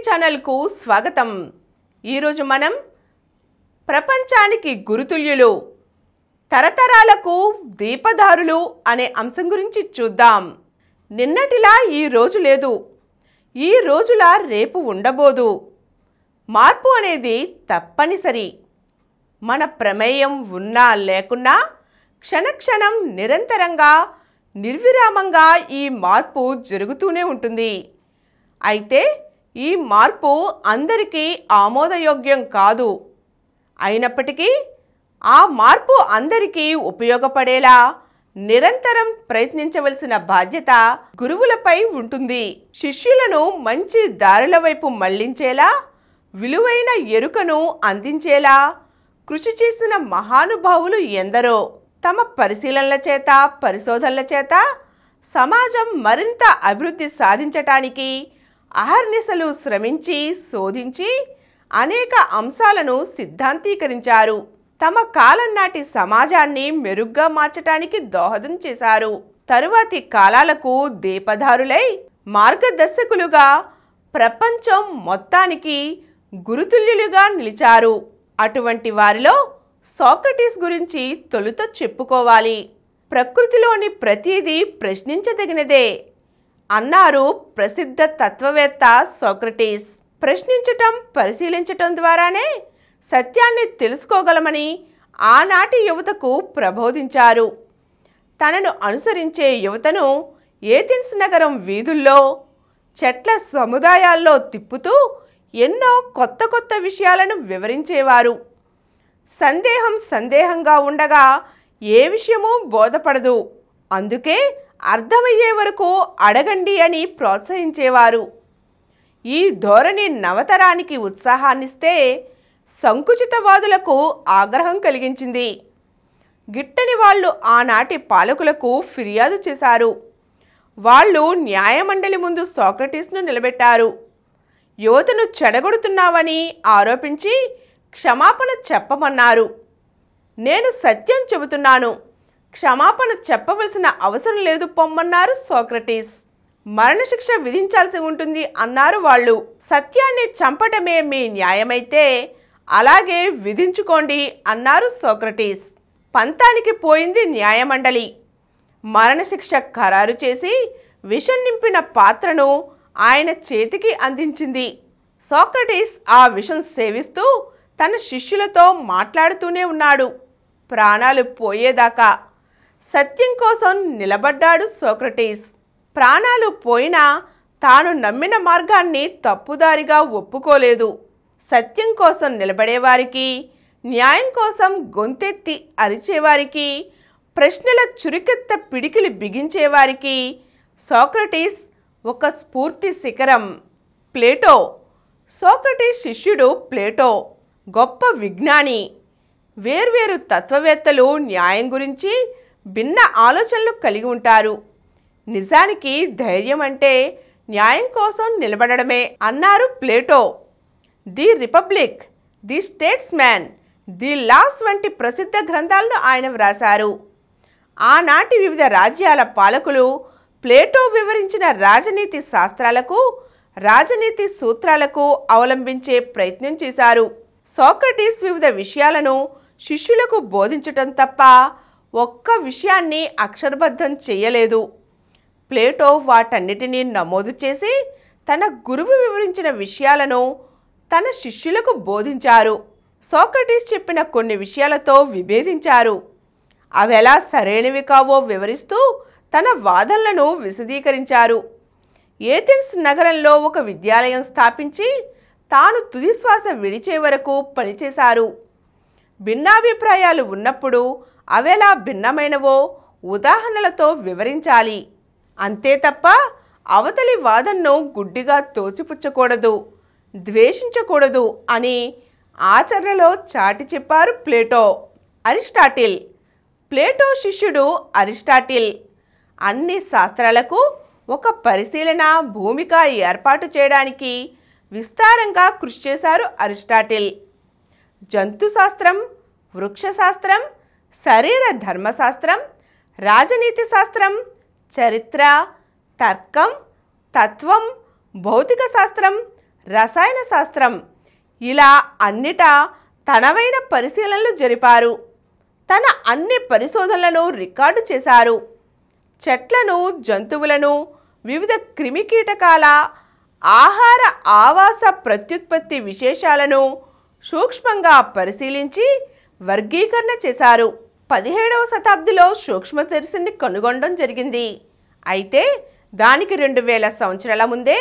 ఛానల్కు స్వాగతం. ఈరోజు మనం ప్రపంచానికి గురుతుల్యులు, తరతరాలకు దీపదారులు అనే అంశం గురించి చూద్దాం. నిన్నటిలా ఈ రోజు లేదు, ఈ రోజులా రేపు ఉండబోదు. మార్పు అనేది తప్పనిసరి. మన ప్రమేయం ఉన్నా లేకున్నా క్షణక్షణం నిరంతరంగా నిర్విరామంగా ఈ మార్పు జరుగుతూనే ఉంటుంది. అయితే ఈ మార్పు అందరికీ ఆమోదయోగ్యం కాదు. అయినప్పటికీ ఆ మార్పు అందరికీ ఉపయోగపడేలా నిరంతరం ప్రయత్నించవలసిన బాధ్యత గురువులపై ఉంటుంది. శిష్యులను మంచి దారుల వైపు మళ్లించేలా, విలువైన ఎరుకను అందించేలా కృషి చేసిన మహానుభావులు ఎందరో. తమ పరిశీలనల చేత, పరిశోధనల చేత సమాజం మరింత అభివృద్ధి సాధించటానికి అహర్నిశలు శ్రమించి శోధించి అనేక అంశాలను సిద్ధాంతీకరించారు. తమ కాలం నాటి సమాజాన్ని మెరుగ్గా మార్చటానికి దోహదం చేశారు. తరువాతి కాలాలకు దీపదారులై మార్గదర్శకులుగా ప్రపంచం మొత్తానికి గురుతుల్యులుగా నిలిచారు. అటువంటి వారిలో సోక్రటీస్ గురించి తొలుత చెప్పుకోవాలి. ప్రకృతిలోని ప్రతిదీ ప్రశ్నించదగినదే అన్నారు ప్రసిద్ధ తత్వవేత్త సోక్రటీస్. ప్రశ్నించటం, పరిశీలించటం ద్వారానే సత్యాన్ని తెలుసుకోగలమని ఆనాటి యువతకు ప్రబోధించారు. తనను అనుసరించే యువతను ఏథెన్స్ నగరం వీధుల్లో, చెట్ల సముదాయాల్లో తిప్పుతూ ఎన్నో కొత్త కొత్త విషయాలను వివరించేవారు. సందేహంగా ఉండగా ఏ విషయమూ బోధపడదు, అందుకే అర్థమయ్యే వరకు అడగండి అని ప్రోత్సహించేవారు. ఈ ధోరణి నవతరానికి ఉత్సాహాన్నిస్తే సంకుచితవాదులకు ఆగ్రహం కలిగించింది. గిట్టని వాళ్ళు ఆనాటి పాలకులకు ఫిర్యాదు చేశారు. వాళ్ళు న్యాయమండలి ముందు సోక్రటీస్ను నిలబెట్టారు. యువతను చెడగొడుతున్నావని ఆరోపించి క్షమాపణ చెప్పమన్నారు. నేను సత్యం చెబుతున్నాను, క్షమాపణ చెప్పవలసిన అవసరం లేదు పొమ్మన్నారు సోక్రటీస్. మరణశిక్ష విధించాల్సి ఉంటుంది అన్నారు వాళ్ళు. సత్యాన్ని చంపటమే మీ న్యాయమైతే అలాగే విధించుకోండి అన్నారు సోక్రటీస్. పంతానికి పోయింది న్యాయమండలి. మరణశిక్ష ఖరారు చేసి విషం నింపిన పాత్రను ఆయన చేతికి అందించింది. సోక్రటీస్ ఆ విషం సేవిస్తూ తన శిష్యులతో మాట్లాడుతూనే ఉన్నాడు. ప్రాణాలు పోయేదాకా సత్యం కోసం నిలబడ్డాడు సోక్రటీస్. ప్రాణాలు పోయినా తాను నమ్మిన మార్గాన్ని తప్పుదారిగా ఒప్పుకోలేదు. సత్యం కోసం నిలబడేవారికి, న్యాయం కోసం గొంతెత్తి అరిచేవారికి, ప్రశ్నల చురికెత్త పిడికిలి బిగించేవారికి సోక్రటీస్ ఒక స్ఫూర్తి శిఖరం. ప్లేటో. సోక్రటీస్ శిష్యుడు ప్లేటో గొప్ప విజ్ఞాని. వేర్వేరు తత్వవేత్తలు న్యాయం గురించి భిన్న ఆలోచనలు కలిగి ఉంటారు. నిజానికి ధైర్యం అంటే న్యాయం కోసం నిలబడమే అన్నారు Plato. The Republic, the Statesman, the Laws వంటి ప్రసిద్ధ గ్రంథాలను ఆయన వ్రాశారు. ఆనాటి వివిధ రాజ్యాల పాలకులు ప్లేటో వివరించిన రాజనీతి శాస్త్రాలకు, రాజనీతి సూత్రాలకు అవలంబించే ప్రయత్నం చేశారు. సోక్రటీస్ వివిధ విషయాలను శిష్యులకు బోధించటం తప్ప ఒక్క విషయాన్ని అక్షరబద్ధం చేయలేదు. ప్లేటో వాటన్నిటినీ నమోదు చేసి తన గురువు వివరించిన విషయాలను తన శిష్యులకు బోధించారు. సోక్రటీస్ చెప్పిన కొన్ని విషయాలతో విభేదించారు. అవెలా సరైనవి కావో వివరిస్తూ తన వాదనలను విశదీకరించారు. ఏథెన్స్ నగరంలో ఒక విద్యాలయం స్థాపించి తాను తుదిశ్వాస విడిచే వరకు పనిచేశారు. భిన్నాభిప్రాయాలు ఉన్నప్పుడు అవెలా భిన్నమైనవో ఉదాహరణలతో వివరించాలి. అంతే తప్ప అవతలి వాదనను గుడ్డిగా తోసిపుచ్చకూడదు, ద్వేషించకూడదు అని ఆచరణలో చాటి చెప్పారు ప్లేటో. అరిస్టాటిల్. ప్లేటో శిష్యుడు అరిస్టాటిల్ అన్ని శాస్త్రాలకు ఒక పరిశీలన భూమిక ఏర్పాటు చేయడానికి విస్తారంగా కృషి చేశారు అరిస్టాటిల్. జంతుశాస్త్రం, వృక్షశాస్త్రం, శరీర ధర్మశాస్త్రం, రాజనీతి శాస్త్రం, చరిత్ర, తర్కం, తత్వం, భౌతిక శాస్త్రం, రసాయన శాస్త్రం ఇలా అన్నిటా తనవైన పరిశీలనలు జరిపారు. తన అన్ని పరిశోధనలను రికార్డు చేశారు. చెట్లను, జంతువులను, వివిధ క్రిమికీటకాల ఆహార ఆవాస ప్రత్యుత్పత్తి విశేషాలను సూక్ష్మంగా పరిశీలించి వర్గీకరణ చేశారు. 17వ శతాబ్దిలో సూక్ష్మదర్శిని కనుగొనడం జరిగింది. అయితే దానికి 2000 సంవత్సరాల ముందే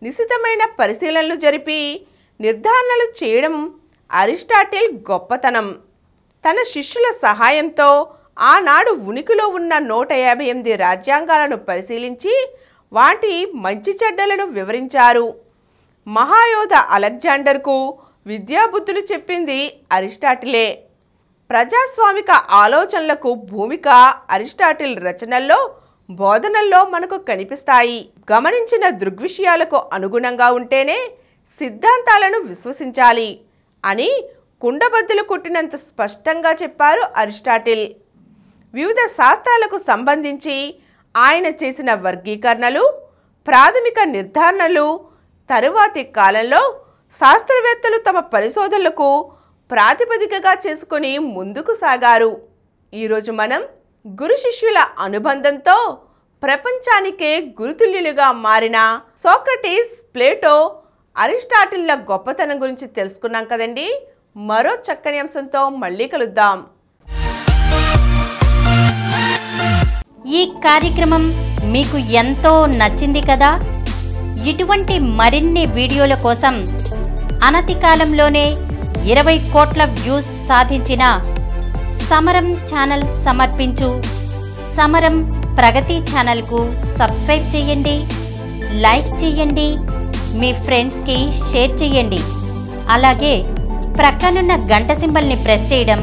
నిశితమైన పరిశీలనలు జరిపి నిర్ధారణలు చేయడం అరిస్టాటిల్ గొప్పతనం. తన శిష్యుల సహాయంతో ఆనాడు ఉనికిలో ఉన్న 158 రాజ్యాంగాలను పరిశీలించి వాటి మంచి చెడ్డలను వివరించారు. మహాయోధ అలెగ్జాండర్కు విద్యాబుద్ధులు చెప్పింది అరిస్టాటిలే. ప్రజాస్వామిక ఆలోచనలకు భూమిక అరిస్టాటిల్ రచనల్లో, బోధనల్లో మనకు కనిపిస్తాయి. గమనించిన దృగ్విషయాలకు అనుగుణంగా ఉంటేనే సిద్ధాంతాలను విశ్వసించాలి అని కుండబద్దలు కొట్టినంత స్పష్టంగా చెప్పారు అరిస్టాటిల్. వివిధ శాస్త్రాలకు సంబంధించి ఆయన చేసిన వర్గీకరణలు, ప్రాథమిక నిర్ధారణలు తరువాతి కాలంలో శాస్త్రవేత్తలు తమ పరిశోధనలకు ప్రాతిపదికగా చేసుకుని ముందుకు సాగారు. ఈరోజు మనం గురు శిష్యుల అనుబంధంతో ప్రపంచానికే గురుతుల్యులుగా మారిన సోక్రటీస్, ప్లేటో, అరిస్టాటిల్ల గొప్పతనం గురించి తెలుసుకున్నాం కదండి. మరో చక్కని అంశంతో మళ్ళీ కలుద్దాం. ఈ కార్యక్రమం మీకు ఎంతో నచ్చింది కదా. ఇటువంటి మరిన్ని వీడియోల కోసం అనతి కాలంలోనే 20 కోట్ల వ్యూస్ సాధించిన సమరం ఛానల్ సమర్పించు సమరం ప్రగతి ఛానల్కు సబ్స్క్రైబ్ చేయండి, లైక్ చేయండి, మీ ఫ్రెండ్స్కి షేర్ చేయండి. అలాగే ప్రక్కనున్న గంట సింబల్ని ప్రెస్ చేయడం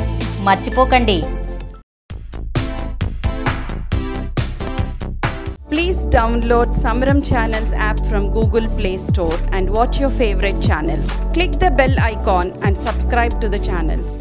మర్చిపోకండి. Please download Samaram Channels app from Google Play Store and watch your favorite channels. Click the bell icon and subscribe to the channels.